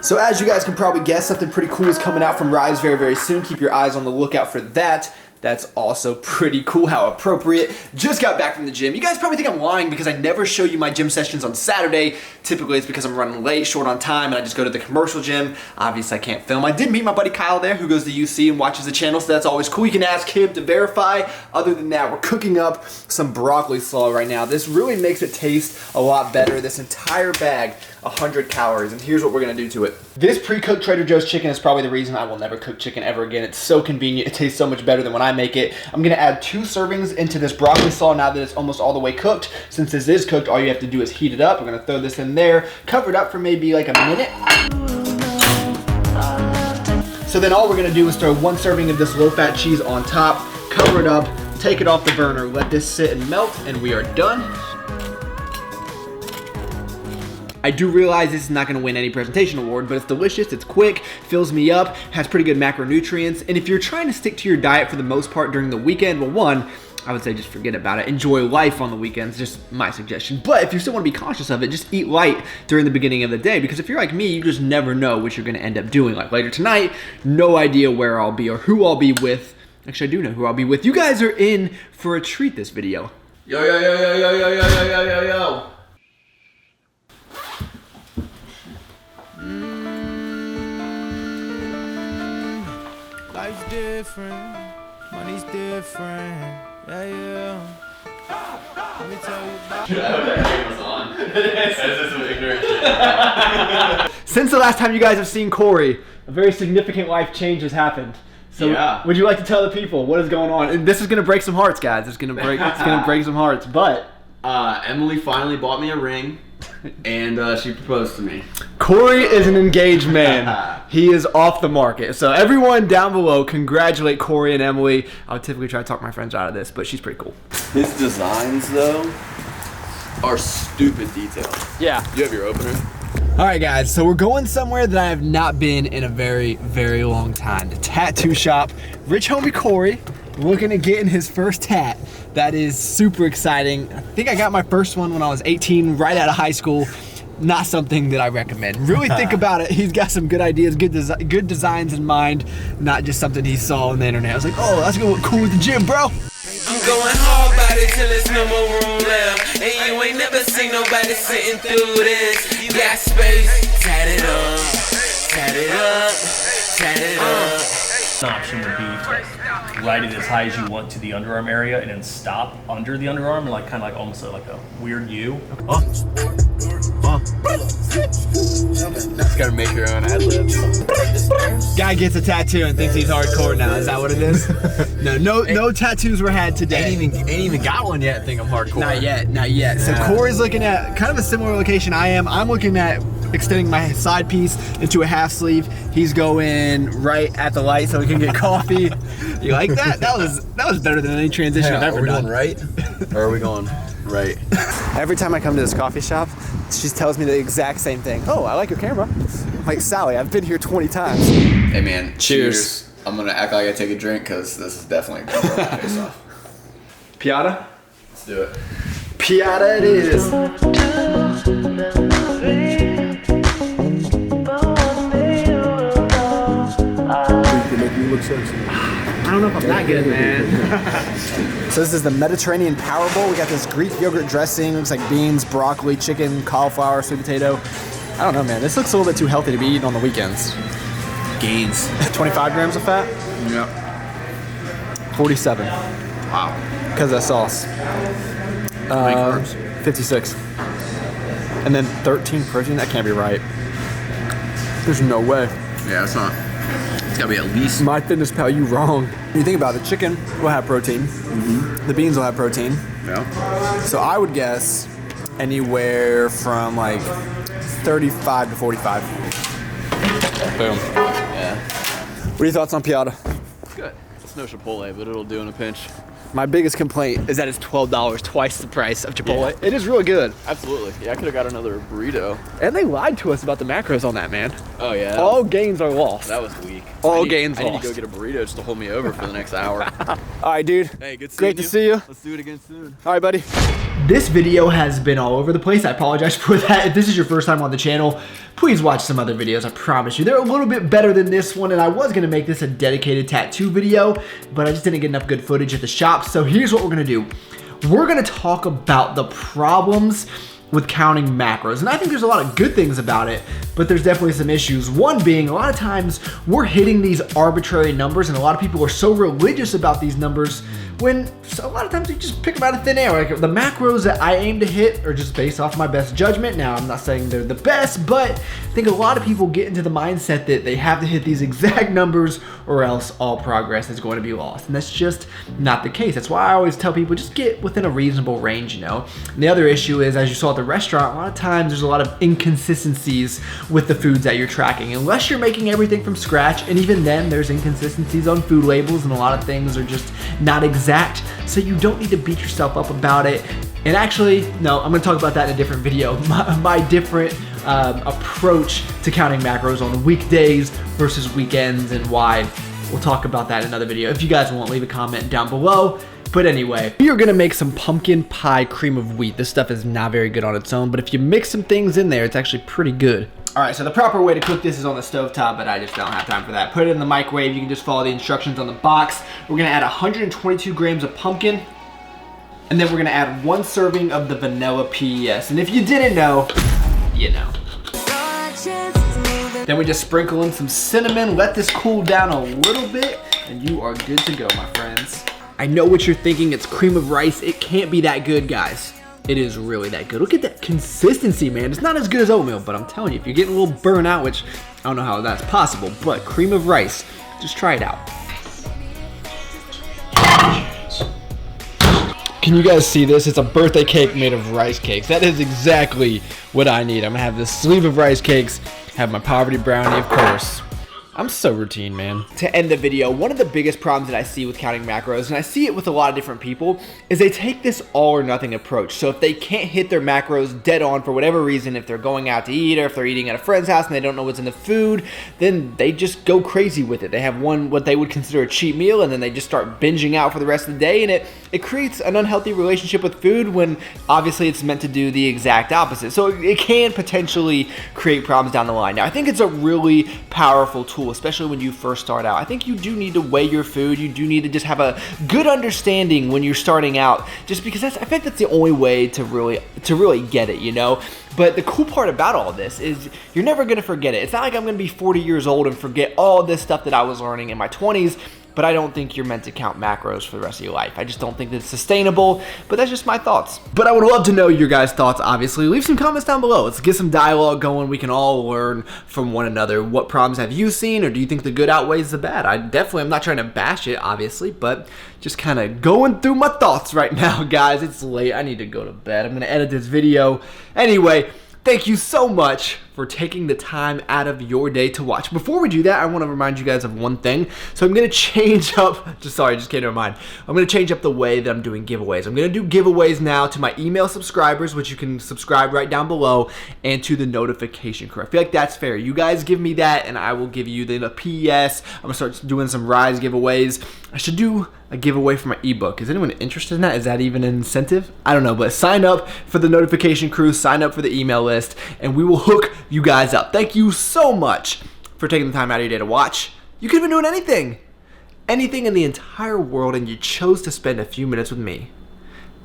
So as you guys can probably guess, something pretty cool is coming out from Rise very, very soon. Keep your eyes on the lookout for that. That's also pretty cool, how appropriate. Just got back from the gym. You guys probably think I'm lying because I never show you my gym sessions on Saturday. Typically it's because I'm running late, short on time, and I just go to the commercial gym. Obviously I can't film. I did meet my buddy Kyle there who goes to UC and watches the channel, so that's always cool. You can ask him to verify. Other than that, we're cooking up some broccoli slaw right now. This really makes it taste a lot better. This entire bag, 100 calories, and here's what we're gonna do to it. This pre-cooked Trader Joe's chicken is probably the reason I will never cook chicken ever again. It's so convenient. It tastes so much better than when I make it. I'm gonna add 2 servings into this broccoli slaw now that it's almost all the way cooked. Since this is cooked, all you have to do is heat it up. I'm gonna throw this in there, cover it up for maybe like a minute. So then all we're gonna do is throw 1 serving of this low-fat cheese on top, cover it up, take it off the burner, let this sit and melt, and we are done. I do realize this is not gonna win any presentation award, but it's delicious, it's quick, fills me up, has pretty good macronutrients, and if you're trying to stick to your diet for the most part during the weekend, well, one, I would say just forget about it. Enjoy life on the weekends, just my suggestion. But if you still wanna be cautious of it, just eat light during the beginning of the day, because if you're like me, you just never know what you're gonna end up doing. Like later tonight, no idea where I'll be or who I'll be with. Actually, I do know who I'll be with. You guys are in for a treat this video. Yo, yo, yo, yo, yo, yo, yo, yo, yo, yo. Life's different, money's different, yeah. Let me tell you about it. I hope that game was on. That's just some ignorant shit. Since the last time you guys have seen Corey, a very significant life change has happened. So yeah. Would you like to tell the people what is going on? And this is gonna break some hearts, guys. It's gonna break some hearts, but Emily finally bought me a ring, and she proposed to me. Corey is an engaged man. He is off the market. So everyone down below, congratulate Corey and Emily. I would typically try to talk my friends out of this, but she's pretty cool. His designs, though, are stupid detailed. Yeah. You have your opener? All right, guys, so we're going somewhere that I have not been in a very, very long time. The tattoo shop. Rich homie Corey looking at getting his first tat. That is super exciting. I think I got my first one when I was 18, right out of high school. Not something that I recommend. Really think about it. He's got some good ideas, good designs in mind, not just something he saw on the internet. I was like, oh, that's gonna look cool at the gym, bro. I'm going hard about it till there's no more room left. And you ain't never seen nobody sitting through this. You got space, tat it up, tat it up, tat it up. An option would be to ride it as high as you want to the underarm area and then stop under the underarm and like kind of like almost like a weird U. Just gotta make your own ad-libs. Guy gets a tattoo and thinks he's hardcore now. Is that what it is? No tattoos were had today. Ain't even got one yet. Think I'm hardcore. Not yet, not yet. So Corey's looking at kind of a similar location I am. I'm looking at extending my side piece into a half sleeve. He's going right at the light so we can get coffee. You like that? That was better than any transition I've ever done. Are we going right? Or are we going right? Every time I come to this coffee shop, she tells me the exact same thing. Oh, I like your camera. I'm like, Sally, I've been here 20 times. Hey man, Cheers. I'm gonna act like I take a drink because this is definitely gonna blow my face off. Piata? Let's do it. Piata it is. I don't know if I'm that good, man. So this is the Mediterranean Power Bowl. We got this Greek yogurt dressing. Looks like beans, broccoli, chicken, cauliflower, sweet potato. I don't know, man. This looks a little bit too healthy to be eaten on the weekends. Gains. 25 grams of fat? Yep. 47. Wow. Because of that sauce. 56. And then 13 protein? That can't be right. There's no way. Yeah, it's not. It's gotta be at least. My Fitness Pal, you wrong. When you think about it, chicken will have protein. Mm-hmm. The beans will have protein. Yeah. So I would guess anywhere from like 35 to 45. Boom. Yeah. are your thoughts on Piata? Good. It's no Chipotle, but it'll do in a pinch. My biggest complaint is that it's $12, twice the price of Chipotle. Yeah. It is really good. Absolutely. Yeah, I could have got another burrito. And they lied to us about the macros on that, man. Oh, yeah. All gains are lost. That was weak. All gains I need lost. to go get a burrito just to hold me over for the next hour. All right, dude. Hey, good seeing Great to see you. Let's do it again soon. All right, buddy. This video has been all over the place. I apologize for that. If this is your first time on the channel, please watch some other videos. I promise you. They're a little bit better than this one, and I was going to make this a dedicated tattoo video, but I just didn't get enough good footage at the shop. So here's what we're going to do. We're going to talk about the problems with counting macros. And I think there's a lot of good things about it, but there's definitely some issues. One being, a lot of times we're hitting these arbitrary numbers, and a lot of people are so religious about these numbers when a lot of times you just pick them out of thin air. Like, the macros that I aim to hit are just based off my best judgment. Now, I'm not saying they're the best, but I think a lot of people get into the mindset that they have to hit these exact numbers or else all progress is going to be lost. And that's just not the case. That's why I always tell people, just get within a reasonable range, you know? And the other issue is, as you saw at the restaurant, a lot of times there's a lot of inconsistencies with the foods that you're tracking. Unless you're making everything from scratch, and even then there's inconsistencies on food labels, and a lot of things are just not exact, so you don't need to beat yourself up about it. And actually, no, I'm gonna talk about that in a different video. My different approach to counting macros on weekdays versus weekends and why. We'll talk about that in another video. If you guys want, leave a comment down below. But anyway, we are gonna make some pumpkin pie cream of wheat. This stuff is not very good on its own, but if you mix some things in there, it's actually pretty good. All right, so the proper way to cook this is on the stovetop, but I just don't have time for that. Put it in the microwave. You can just follow the instructions on the box. We're gonna add 122 grams of pumpkin, and then we're gonna add 1 serving of the vanilla PES. And if you didn't know, you know. Then we just sprinkle in some cinnamon, let this cool down a little bit, and you are good to go, my friends. I know what you're thinking, it's cream of rice. It can't be that good, guys. It is really that good. Look at that consistency, man. It's not as good as oatmeal, but I'm telling you, if you're getting a little burnt out, which I don't know how that's possible, but cream of rice, just try it out. Can you guys see this? It's a birthday cake made of rice cakes. That is exactly what I need. I'm gonna have this sleeve of rice cakes, have my poverty brownie, of course. I'm so routine, man. To end the video, one of the biggest problems that I see with counting macros, and I see it with a lot of different people, is they take this all or nothing approach. So if they can't hit their macros dead on for whatever reason, if they're going out to eat or if they're eating at a friend's house and they don't know what's in the food, then they just go crazy with it. They have what they would consider a cheat meal, and then they just start binging out for the rest of the day, and it creates an unhealthy relationship with food when obviously it's meant to do the exact opposite. So it can potentially create problems down the line. Now, I think it's a really powerful tool, especially when you first start out. I think you do need to weigh your food. You do need to just have a good understanding when you're starting out, just because I think that's the only way to really get it, you know? But the cool part about all this is you're never gonna forget it. It's not like I'm gonna be 40 years old and forget all this stuff that I was learning in my 20s. But I don't think you're meant to count macros for the rest of your life. I just don't think that's sustainable, but that's just my thoughts. But I would love to know your guys' thoughts, obviously. Leave some comments down below. Let's get some dialogue going. We can all learn from one another. What problems have you seen, or do you think the good outweighs the bad? I'm not trying to bash it, obviously, but just kind of going through my thoughts right now, guys. It's late. I need to go to bed. I'm gonna edit this video. Anyway, thank you so much for taking the time out of your day to watch. Before we do that, I want to remind you guys of one thing. So I'm going to change up, just came to my mind. I'm going to change up the way that I'm doing giveaways. I'm going to do giveaways now to my email subscribers, which you can subscribe right down below, and to the notification crew. I feel like that's fair. You guys give me that, and I will give you the PS. I'm going to start doing some Rise giveaways. I should do a giveaway for my ebook. Is anyone interested in that? Is that even an incentive? I don't know, but sign up for the notification crew, sign up for the email list, and we will hook you guys up. Thank you so much for taking the time out of your day to watch. You could have been doing anything in the entire world, and you chose to spend a few minutes with me.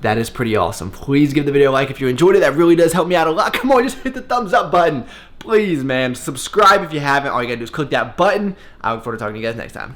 That is pretty awesome. Please give the video a like if you enjoyed it. That really does help me out a lot. Come on, just hit the thumbs up button. Please, man. Subscribe if you haven't. All you gotta do is click that button. I look forward to talking to you guys next time.